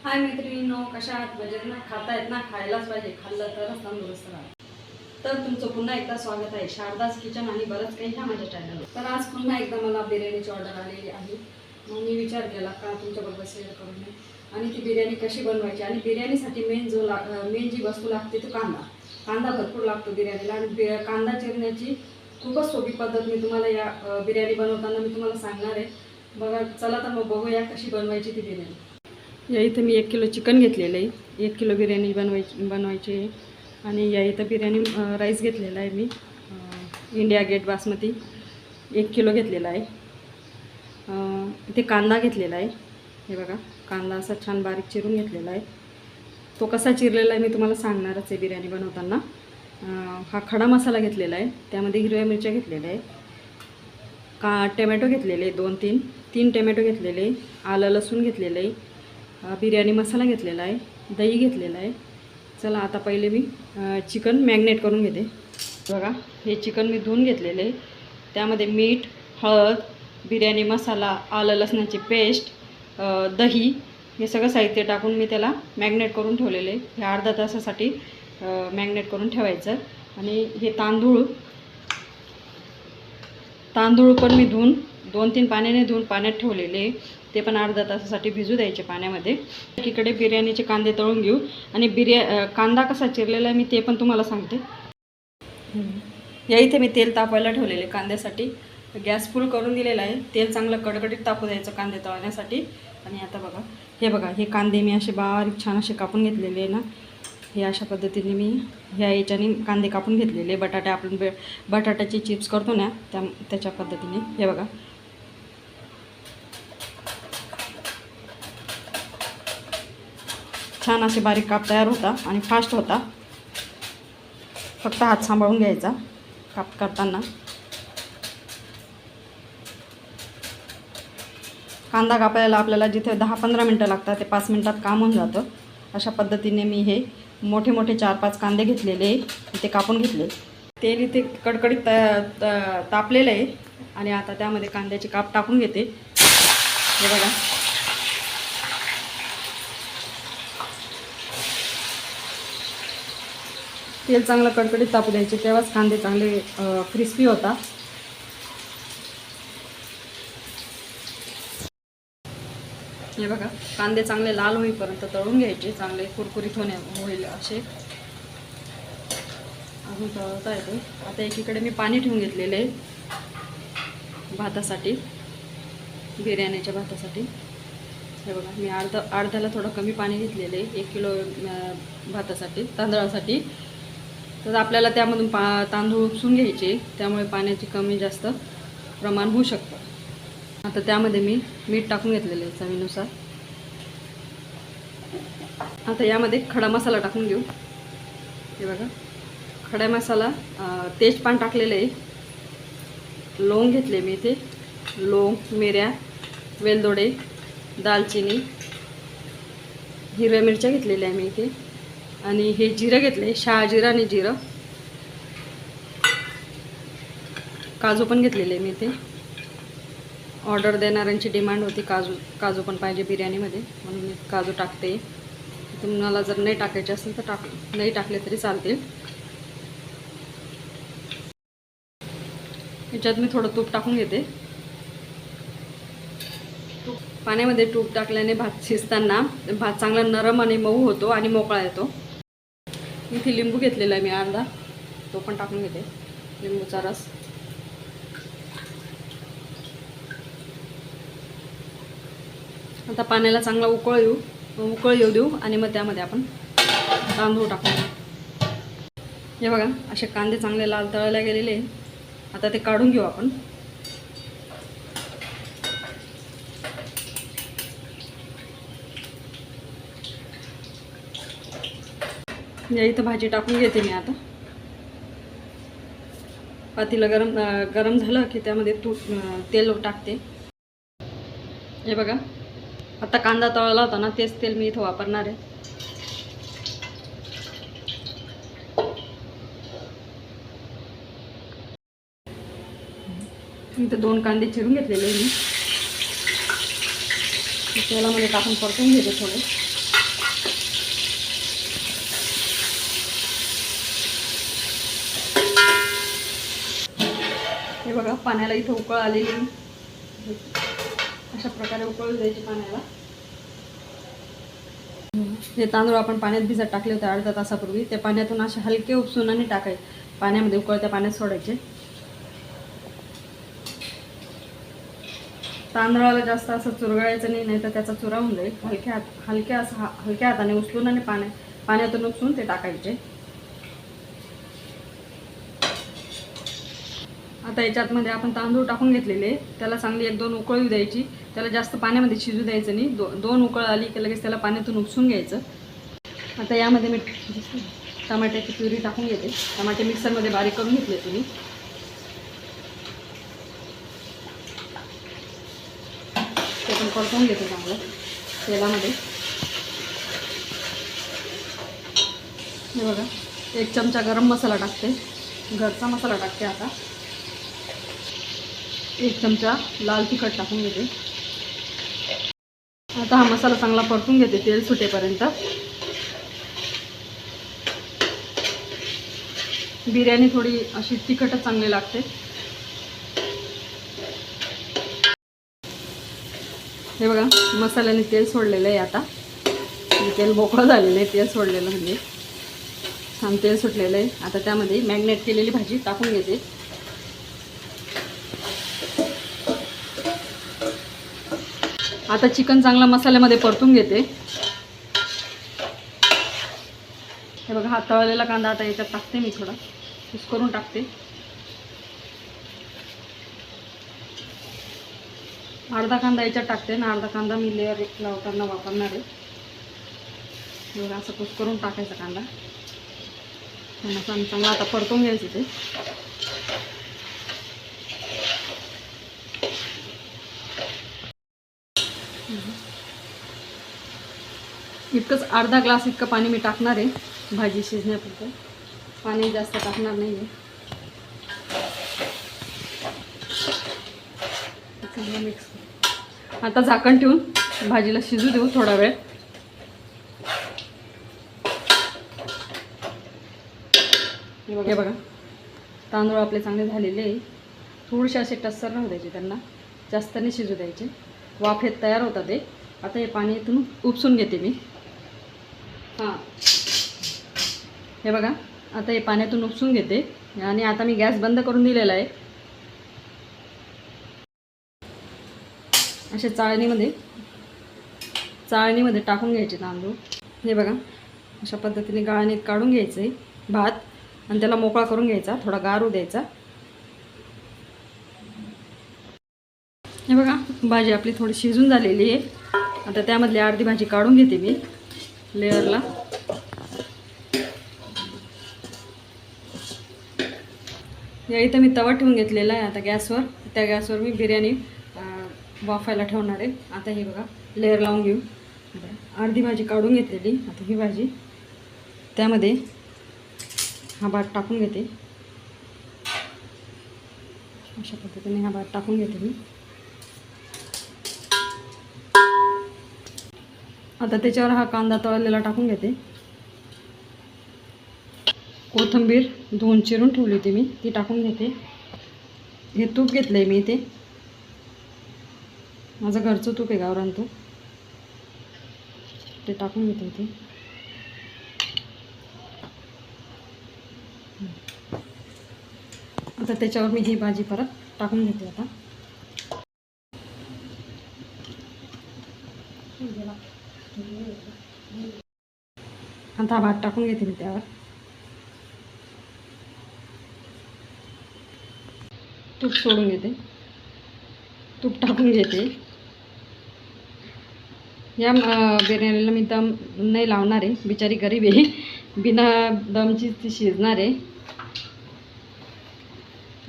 हाय मैत्रिणींनो, कशा आहात? मजेत ना? खातायत ना? खायलाच पाहिजे, खाल्लं तरच तंदुरुस्त राहा. तर तुमचं पुन्हा एकदा स्वागत आहे शारदास किचन आणि बरंच काही ह्या माझ्या चॅनलवर. तर आज पुन्हा एकदा मला बिर्याणीची ऑर्डर आलेली आहे. मग मी विचार केला का तुमच्याबरोबर शेअर करून मी आणि ती बिर्याणी कशी बनवायची. आणि बिर्याणीसाठी मेन जी वस्तू लागते तो कांदा भरपूर लागतो बिर्याणीला. आणि कांदा चिरण्याची खूपच सोपी पद्धत मी तुम्हाला या बिर्याणी बनवताना मी तुम्हाला सांगणार आहे. बघा, चला तर मग बघूया कशी बनवायची ती बिर्याणी. या इथं मी 1 किलो चिकन घेतलेलं आहे. 1 किलो बिर्याणी बनवायची आहे. आणि या इथं बिर्याणी राईस घेतलेला आहे मी, इंडिया गेट बासमती 1 किलो घेतलेला आहे. इथे कांदा घेतलेला आहे. हे बघा, कांदा असा छान बारीक चिरून घेतलेला आहे. तो कसा चिरलेला आहे मी तुम्हाला सांगणारच आहे बिर्याणी बनवताना. हा खडा मसाला घेतलेला आहे, त्यामध्ये हिरव्या मिरच्या घेतलेल्या आहे, टमॅटो घेतलेले 2-3 टमॅटो घेतलेले, आलं लसूण घेतलेलं आहे, बिर्याणी मसाला घेतलेला आहे, दही घेतलेला आहे. चला आता पहिले मी चिकन मॅग्नेट करून घेते. बघा, हे चिकन मी धुवून घेतलेले आहे. त्यामध्ये मीठ, हळद, बिर्याणी मसाला, आलं लसणाची पेस्ट, दही हे सगळं साहित्य टाकून मी त्याला मॅग्नेट करून ठेवलेले. हे अर्धा तासासाठी मॅग्नेट करून ठेवायचं. आणि हे तांदूळ पण मी धुवून 2-3 पाण्याने धुवून पाण्यात ठेवलेले, ते पण अर्धा तासासाठी भिजू द्यायचे पाण्यामध्ये. एकीकडे बिर्याणीचे कांदे तळून घेऊ. आणि कांदा कसा चिरलेला आहे मी ते पण तुम्हाला सांगते. या इथे मी तेल तापायला ठेवलेले कांद्यासाठी. गॅस फुल करून दिलेला आहे. तेल चांगलं कडकडीत तापू द्यायचं कांदे तळण्यासाठी. आणि आता बघा, हे कांदे मी असे बारीक छान असे कापून घेतलेले आहे ना. हे अशा पद्धतीने मी ह्या याच्याने कांदे कापून घेतलेले. आपण बटाट्याचे चिप्स करतो ना त्याच्या पद्धतीने. हे बघा, छान असे बारीक काप तयार होता आणि फास्ट होता. फक्त हात सांभाळून घ्यायचा काप करताना. कांदा कापायला आपल्याला जिथे 10-15 मिनटं लागतात ते 5 मिनटात काम होऊन जातं. अशा पद्धतीने मी हे मोठे 4-5 कांदे घेतलेले ते कापून घेतले. तेल इथे कडकडीत तापलेलं आहे. आणि आता त्यामध्ये कांद्याचे काप टाकून घेते. हे बघा, तेल चांगलं कडकडीत तापू द्यायचे, तेव्हाच कांदे चांगले क्रिस्पी होतात. हे बघा, कांदे चांगले लाल होईपर्यंत तळून घ्यायचे, चांगले कुरकुरीत होईल असे. अजून तळता येते. आता एकीकडे मी पाणी ठेवून घेतलेले आहे भातासाठी, बिर्याणीच्या भातासाठी. हे बघा, मी अर्ध्याला थोडं कमी पाणी घेतलेलं आहे 1 किलो भातासाठी, तांदळासाठी. तर आपल्याला त्यामधून तांदूळ उपसून घ्यायचे, त्यामुळे पाण्याची कमी जास्त प्रमाण होऊ शकतं. आता त्यामध्ये मी मीठ टाकून घेतलेलं आहे चवीनुसार. आता यामध्ये खडा मसाला टाकून घेऊ. हे बघा, खडा मसाला तेजपान टाकलेलं आहे, लवंग घेतले मी इथे, लवंग, मिऱ्या, वेलदोडे, दालचिनी, हिरव्या मिरच्या घेतलेल्या आहे मी इथे. आणि हे जिरं घेतले, शहाजिरं आणि जिरं, काजू पण घेतलेले आहे मी इथे. ऑर्डर देणाऱ्यांची डिमांड होती काजू पण पाहिजे बिर्याणीमध्ये, म्हणून मी काजू टाकते. तुम्हाला जर नाही टाकायचे असेल तर नाही टाकले तरी चालतील. याच्यात मी थोडं तूप टाकून घेते. पाण्यामध्ये तूप टाकल्याने भात शिजताना भात चांगला नरम आणि मऊ होतो आणि मोकळा येतो. इथे लिंबू घेतलेला आहे मी अर्धा, तो पण टाकून घेते, लिंबूचा रस. आता पाण्याला चांगला उकळ येऊ देऊ. आणि मग त्यामध्ये आपण तांदूळ टाकू. हे बघा, असे कांदे चांगले लाल तळले गेलेले. आता ते काढून घेऊ आपण. या इथं भाजी टाकून घेते मी. आता पातेलं गरम झालं की त्यामध्ये तेल टाकते. हे बघा, आता कांदा तळला होता ना, तेच तेल मी इथं वापरणार आहे. इथं 2 कांदे चिरून घेतलेले मी तेलामध्ये टाकून परतून घेते थोडे. बघा पाण्याला इथं उकळ आलेली, अशा प्रकारे उकळू द्यायची पाण्याला. हे तांदूळ आपण पाण्यात भिजत टाकले होते अर्धा तासापूर्वी, त्या पाण्यातून असे हलके उपसून आणि टाकायचे, पाण्यामध्ये उकळत्या पाण्यात सोडायचे. तांदळाला जास्त असं चुरगळायचं नाही, नाही तर त्याचा चुरा होऊन जाईल. हलक्या हाताने उचलून आणि पाण्यातून उपसून ते टाकायचे. आता याच्यातमध्ये आपण तांदूळ टाकून घेतलेले, त्याला चांगली 1-2 उकळी द्यायची. त्याला जास्त पाण्यामध्ये शिजू द्यायचं नाही. 2 उकळ आली की लगेच त्याला पाण्यातून उपसून घ्यायचं. आता यामध्ये मी टमाट्याची प्युरी टाकून घेते. टमाटे मिक्सरमध्ये बारीक करून घेतले तुम्ही. ते पण परतवून घेते चांगलं तेलामध्ये. हे बघा 1 चमचा गरम मसाला टाकते, घरचा मसाला टाकते. आता 1 चमचा लाल तिखट टाकून घेते. आता हा मसाला चांगला परतून घेते तेल सुटेपर्यंत. बिर्याणी थोडी अशी तिखटच चांगली लागते. हे बघा मसाल्याने तेल सोडलेलं आहे. आता तेल मोकळं झालेलं आहे, तेल सोडलेलं म्हणजे छान तेल सुटलेलं आहे. आता त्यामध्ये मॅरिनेट केलेली भाजी टाकून घेते. आता चिकन चांगला मसाल्यामध्ये परतून घेते. हे बघा हा तळलेला कांदा आता याच्यात टाकते मी, थोडा कुस करून टाकते. अर्धा कांदा याच्यात टाकते ना, अर्धा कांदा मी लेअर लावताना वापरणार आहे. हे बघा असं कुस करून टाकायचा कांदा. चांगला आता परतून घ्यायचं ते. इतकंच अर्धा ग्लास इतकं पाणी मी टाकणार आहे भाजी शिजण्यापुरतं. पाणी जास्त टाकणार नाही आहे. चांगलं मिक्स. आता झाकण ठेवून भाजीला शिजू देऊ थोडा वेळ. हे बघा तांदूळ आपले चांगले झालेले आहे. थोडेसे असे टस्सर राहू द्यायचे, त्यांना जास्त नाही शिजू द्यायचे. वाफेत तयार होतात ते. आता हे पाणी इथून उपसून घेते मी. हां हे बघा आता हे पाण्यातून उपसून घेते. आणि आता मी गॅस बंद करून दिलेला आहे. असे चाळणीमध्ये टाकून घ्यायचे तांदूळ. हे बघा अशा पद्धतीने गाळणीत काढून घ्यायचं आहे भात आणि त्याला मोकळा करून घ्यायचा, थोडा गार होऊ द्यायचा. हे बघा भाजी आपली थोडी शिजून झालेली आहे. आता त्यामधली अर्धी भाजी काढून घेते मी लेअरला. या इथं मी तवा ठेवून घेतलेला आहे आता गॅसवर. त्या गॅसवर मी बिर्याणी वाफायला ठेवणार आहे. आता हे बघा लेअर लावून घेऊ. अर्धी भाजी काढून घेतलेली. आता ही भाजी त्यामध्ये हा भात टाकून घेते. अशा पद्धतीने हा भात टाकून घेते मी. आता त्याच्यावर हा कांदा तळलेला टाकून घेते. कोथिंबीर धुवून चिरून ठेवली होती मी, ती टाकून घेते. हे तूप घेतलं आहे मी इथे, माझं घरचं तूप आहे, गावरान तूप. ते टाकून घेते इथे. आता त्याच्यावर मी ही भाजी परत टाकून घेते. आता भात टाकून घेते मी त्यावर. तूप सोडून घेते, तूप टाकून घेते. या बिर्याणीला मी दम नाही लावणार आहे, बिचारी गरीब आहे, बिना दमची ती शिजणार आहे.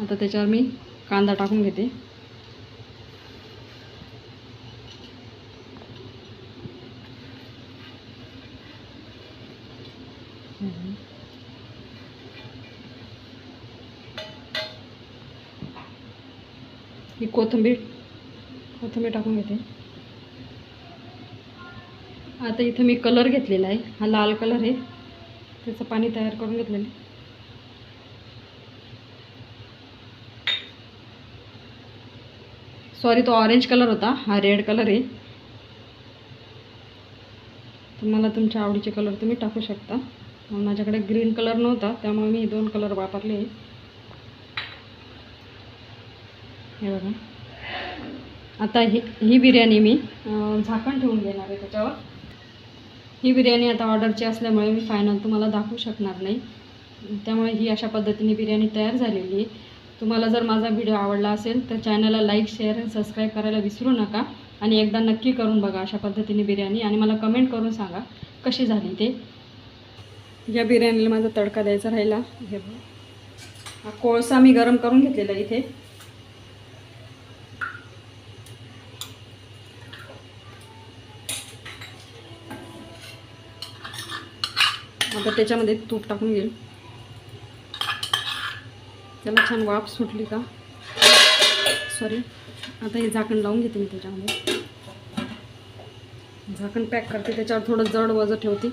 आता त्याच्यावर मी कांदा टाकून घेते. ही कोथिंबीर टाकून घेते. आता इथं मी कलर घेतलेला आहे, हा लाल कलर आहे, त्याचं पाणी तयार करून घेतलेलं आहे. सॉरी तो ऑरेंज कलर होता, हा रेड कलर आहे. तुम्हाला तुमच्या आवडीचे कलर तुम्ही टाकू शकता. माझ्याकडे ग्रीन कलर नव्हता त्यामुळे मी 2 कलर वापरले. हे बघा. आता ही बिर्याणी मी झाकण ठेवून घेणार आहे त्याच्यावर. ही बिर्याणी आता ऑर्डरची असल्यामुळे मी फायनल तुम्हाला दाखवू शकणार नाही. त्यामुळे ही अशा पद्धतीने बिर्याणी तयार झालेली आहे. तुम्हाला जर माझा व्हिडिओ आवडला असेल तर चॅनलला लाईक, शेअर आणि सबस्क्राईब करायला विसरू नका. आणि एकदा नक्की करून बघा अशा पद्धतीने बिर्याणी आणि मला कमेंट करून सांगा कशी झाली ते. या बिर्याणीला माझा तडका द्यायचा राहिला. हे बघा, हा कोळसा मी गरम करून घेतलेला इथे. आता त्याच्यामध्ये तूप टाकून घेईल. त्याला छान वाफ सुटली का, सॉरी, आता हे झाकण लावून घेते मी. त्याच्यामध्ये झाकण पॅक करते, त्याच्यावर थोडं जड वजन ठेवते.